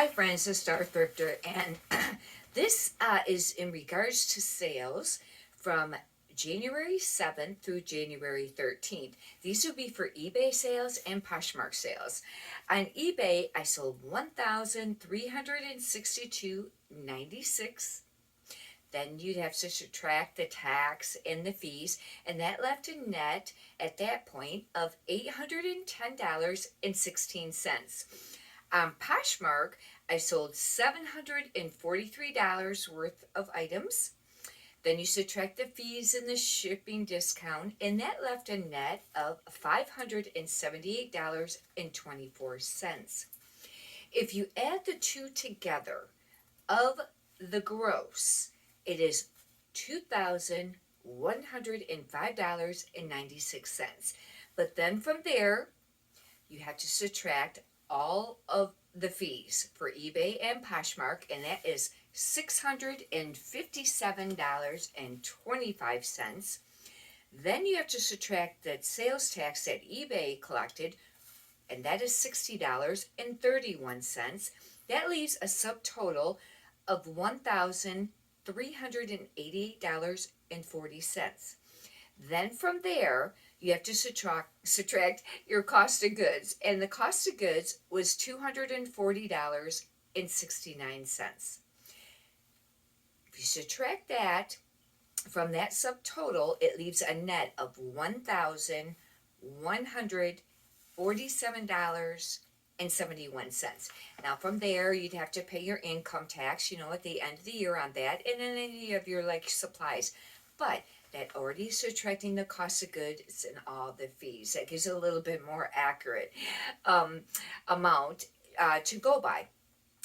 Hi friends, it's Star Thrifter, and this is in regards to sales from January 7th through January 13th. These would be for eBay sales and Poshmark sales. On eBay, I sold 1,362.96. Then you'd have to subtract the tax and the fees, and that left a net at that point of $810.16. On Poshmark, I sold $743 worth of items. Then you subtract the fees and the shipping discount, and that left a net of $578.24. If you add the two together of the gross, it is $2,105.96. But then from there, you have to subtract all of the fees for eBay and Poshmark, and that is $657.25. Then you have to subtract that sales tax that eBay collected, and that is $60.31. That leaves a subtotal of $1,388.40. Then from there, you have to subtract your cost of goods, and the cost of goods was $240.69. If you subtract that from that subtotal, it leaves a net of $1,147.71. Now from there, you'd have to pay your income tax, at the end of the year on that, and then you have your supplies. But that already is subtracting the cost of goods and all the fees. That gives a little bit more accurate amount to go by.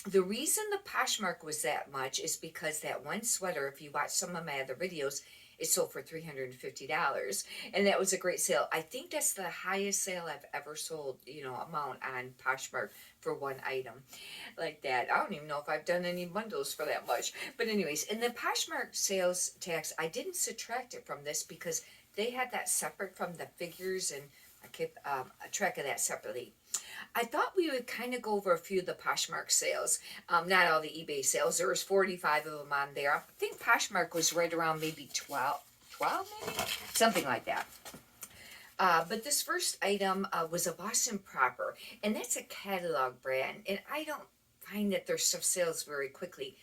The reason the Poshmark was that much is because that one sweater, if you watch some of my other videos, it sold for $350, and that was a great sale. I think that's the highest sale I've ever sold, amount on Poshmark for one item like that. I don't even know if I've done any bundles for that much. But anyways, in the Poshmark sales tax, I didn't subtract it from this because they had that separate from the figures, and I kept a track of that separately. I thought we would kind of go over a few of the Poshmark sales. Not all the eBay sales. There was 45 of them on there. I think Poshmark was right around maybe 12 maybe? Something like that. But this first item was a Boston Proper, and that's a catalog brand, and I don't find that their stuff sells very quickly.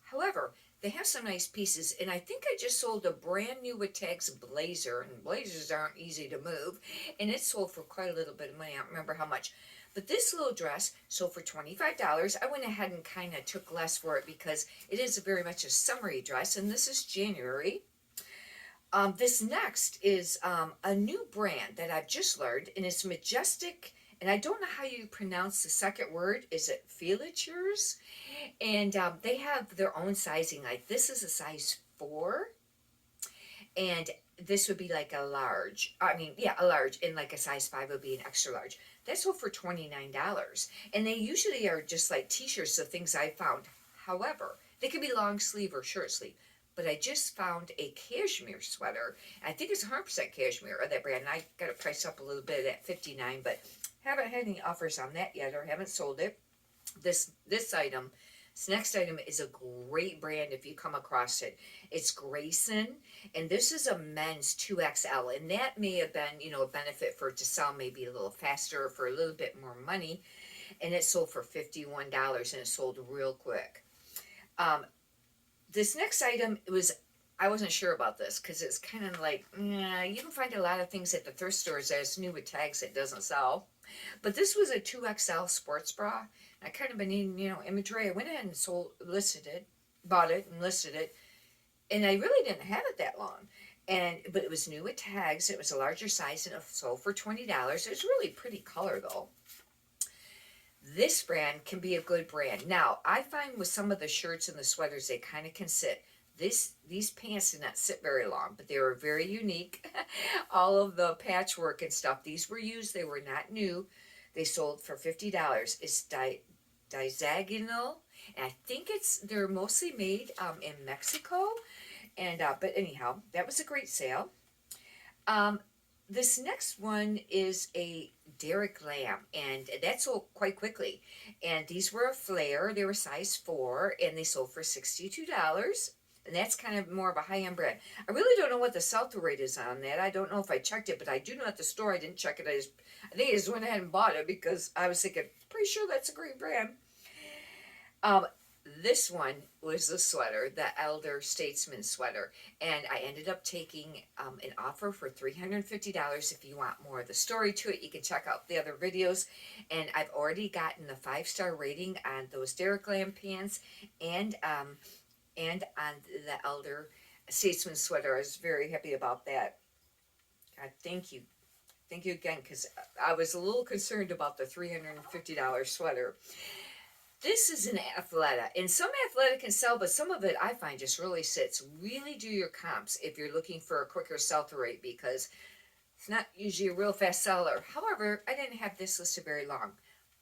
However, they have some nice pieces, and I think I just sold a brand new with tags blazer, and blazers aren't easy to move, and it sold for quite a little bit of money. I don't remember how much. But this little dress sold for $25. I went ahead and kind of took less for it because it is very much a summery dress, and this is January. This next is a new brand that I've just learned, and it's Majestic, and I don't know how you pronounce the second word. Is it Feelitures? And they have their own sizing. Like this is a size 4, and this would be like a large. I mean, yeah, a large, and like a size 5 would be an extra large. That's sold for $29, and they usually are just like t-shirts, so things I found. However, they could be long sleeve or short sleeve. But I just found a cashmere sweater. I think it's 100% cashmere of that brand. And I got it priced up a little bit at $59, but haven't had any offers on that yet, or haven't sold it. This next item is a great brand if you come across it. It's Grayson, and this is a men's 2XL, and that may have been, a benefit for it to sell maybe a little faster for a little bit more money. And it sold for $51, and it sold real quick. This next item, I wasn't sure about this because it's kind of like, you can find a lot of things at the thrift stores that's new with tags that doesn't sell. But this was a 2XL sports bra. I kind of been needing, inventory. I went ahead and bought it and listed it. And I really didn't have it that long. But it was new with tags. It was a larger size, and it sold for $20. It was really pretty color though. This brand can be a good brand. Now, I find with some of the shirts and the sweaters, they kind of can sit. These pants did not sit very long, but they were very unique. All of the patchwork and stuff, these were used. They were not new. They sold for $50. It's diagonal, and I think they're mostly made in Mexico. And but anyhow, that was a great sale. This next one is a Derek Lamb, and that sold quite quickly. And these were a flare, they were size 4, and they sold for $62. And that's kind of more of a high end brand. I really don't know what the sell through rate is on that. I don't know if I checked it, but I do know at the store I didn't check it. I think I just went ahead and bought it because I was thinking, pretty sure that's a great brand. Um, this one was the sweater, the Elder Statesman sweater, and I ended up taking an offer for $350. If you want more of the story to it, you can check out the other videos. And I've already gotten a 5-star rating on those Derek Lamb pants, and on the Elder Statesman sweater. I was very happy about that. God, thank you again, because I was a little concerned about the $350 sweater. This is an Athleta, and some Athleta can sell, but some of it I find just really sits. Really do your comps if you're looking for a quicker sell-through rate, because it's not usually a real fast seller. However, I didn't have this listed very long,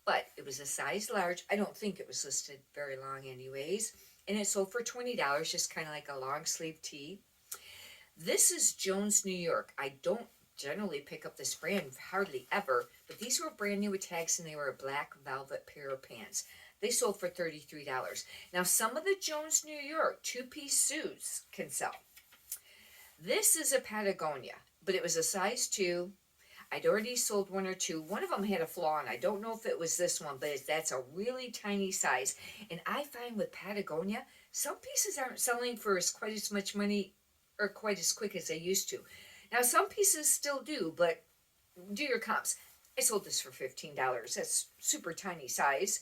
but it was a size large. I don't think it was listed very long anyways, and it sold for $20, just kind of like a long sleeve tee. This is Jones, New York. I don't generally pick up this brand, hardly ever, but these were brand new with tags, and they were a black velvet pair of pants. They sold for $33. Now, some of the Jones, New York 2-piece suits can sell. This is a Patagonia, but it was a size 2. I'd already sold 1 or 2. One of them had a flaw, and I don't know if it was this one, but that's a really tiny size. And I find with Patagonia, some pieces aren't selling for quite as much money or quite as quick as they used to. Now, some pieces still do, but do your comps. I sold this for $15. That's super tiny size.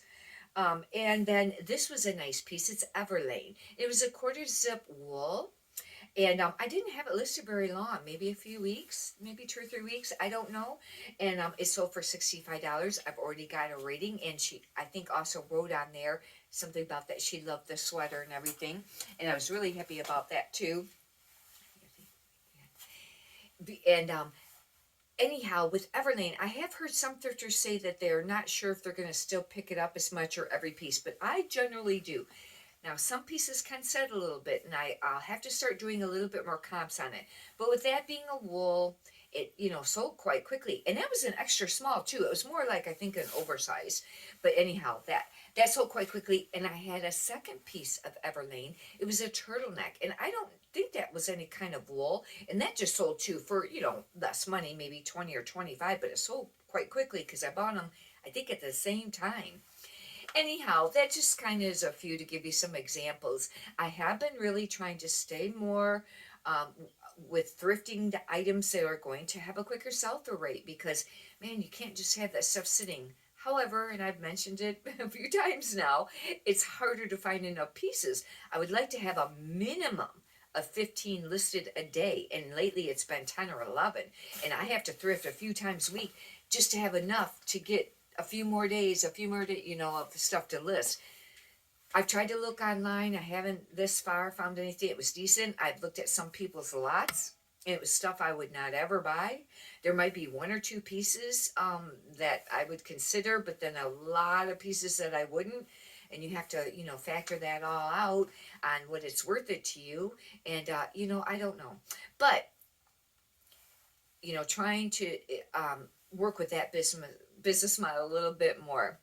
And then this was a nice piece. It's Everlane. It was a 1/4 zip wool. And I didn't have it listed very long, maybe a few weeks, maybe 2 or 3 weeks, I don't know. And it sold for $65. I've already got a rating, and she, I think, also wrote on there something about that she loved the sweater and everything. And I was really happy about that too. And anyhow, with Everlane, I have heard some thrifters say that they're not sure if they're going to still pick it up as much or every piece, but I generally do. Now, some pieces can set a little bit, and I'll have to start doing a little bit more comps on it. But with that being a wool, it, sold quite quickly. And that was an extra small, too. It was more like, I think, an oversized. But anyhow, that sold quite quickly. And I had a second piece of Everlane. It was a turtleneck, and I don't think that was any kind of wool. And that just sold, too, for, less money, maybe 20 or 25. But it sold quite quickly because I bought them, I think, at the same time. Anyhow, that just kind of is a few to give you some examples. I have been really trying to stay more with thrifting the items that are going to have a quicker sell-through rate, because, man, you can't just have that stuff sitting. However, and I've mentioned it a few times now, it's harder to find enough pieces. I would like to have a minimum of 15 listed a day, and lately it's been 10 or 11, and I have to thrift a few times a week just to have enough to get a few more days, of stuff to list. I've tried to look online. I haven't this far found anything that was decent. I've looked at some people's lots. It was stuff I would not ever buy. There might be 1 or 2 pieces that I would consider, but then a lot of pieces that I wouldn't. And you have to, factor that all out on what it's worth it to you. And, I don't know. But, trying to work with that business model a little bit more.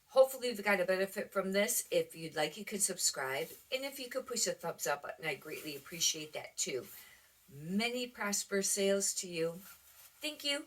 Hopefully you've got a benefit from this. If you'd like, you could subscribe. And if you could push a thumbs up button, I greatly appreciate that too. Many prosperous sales to you. Thank you.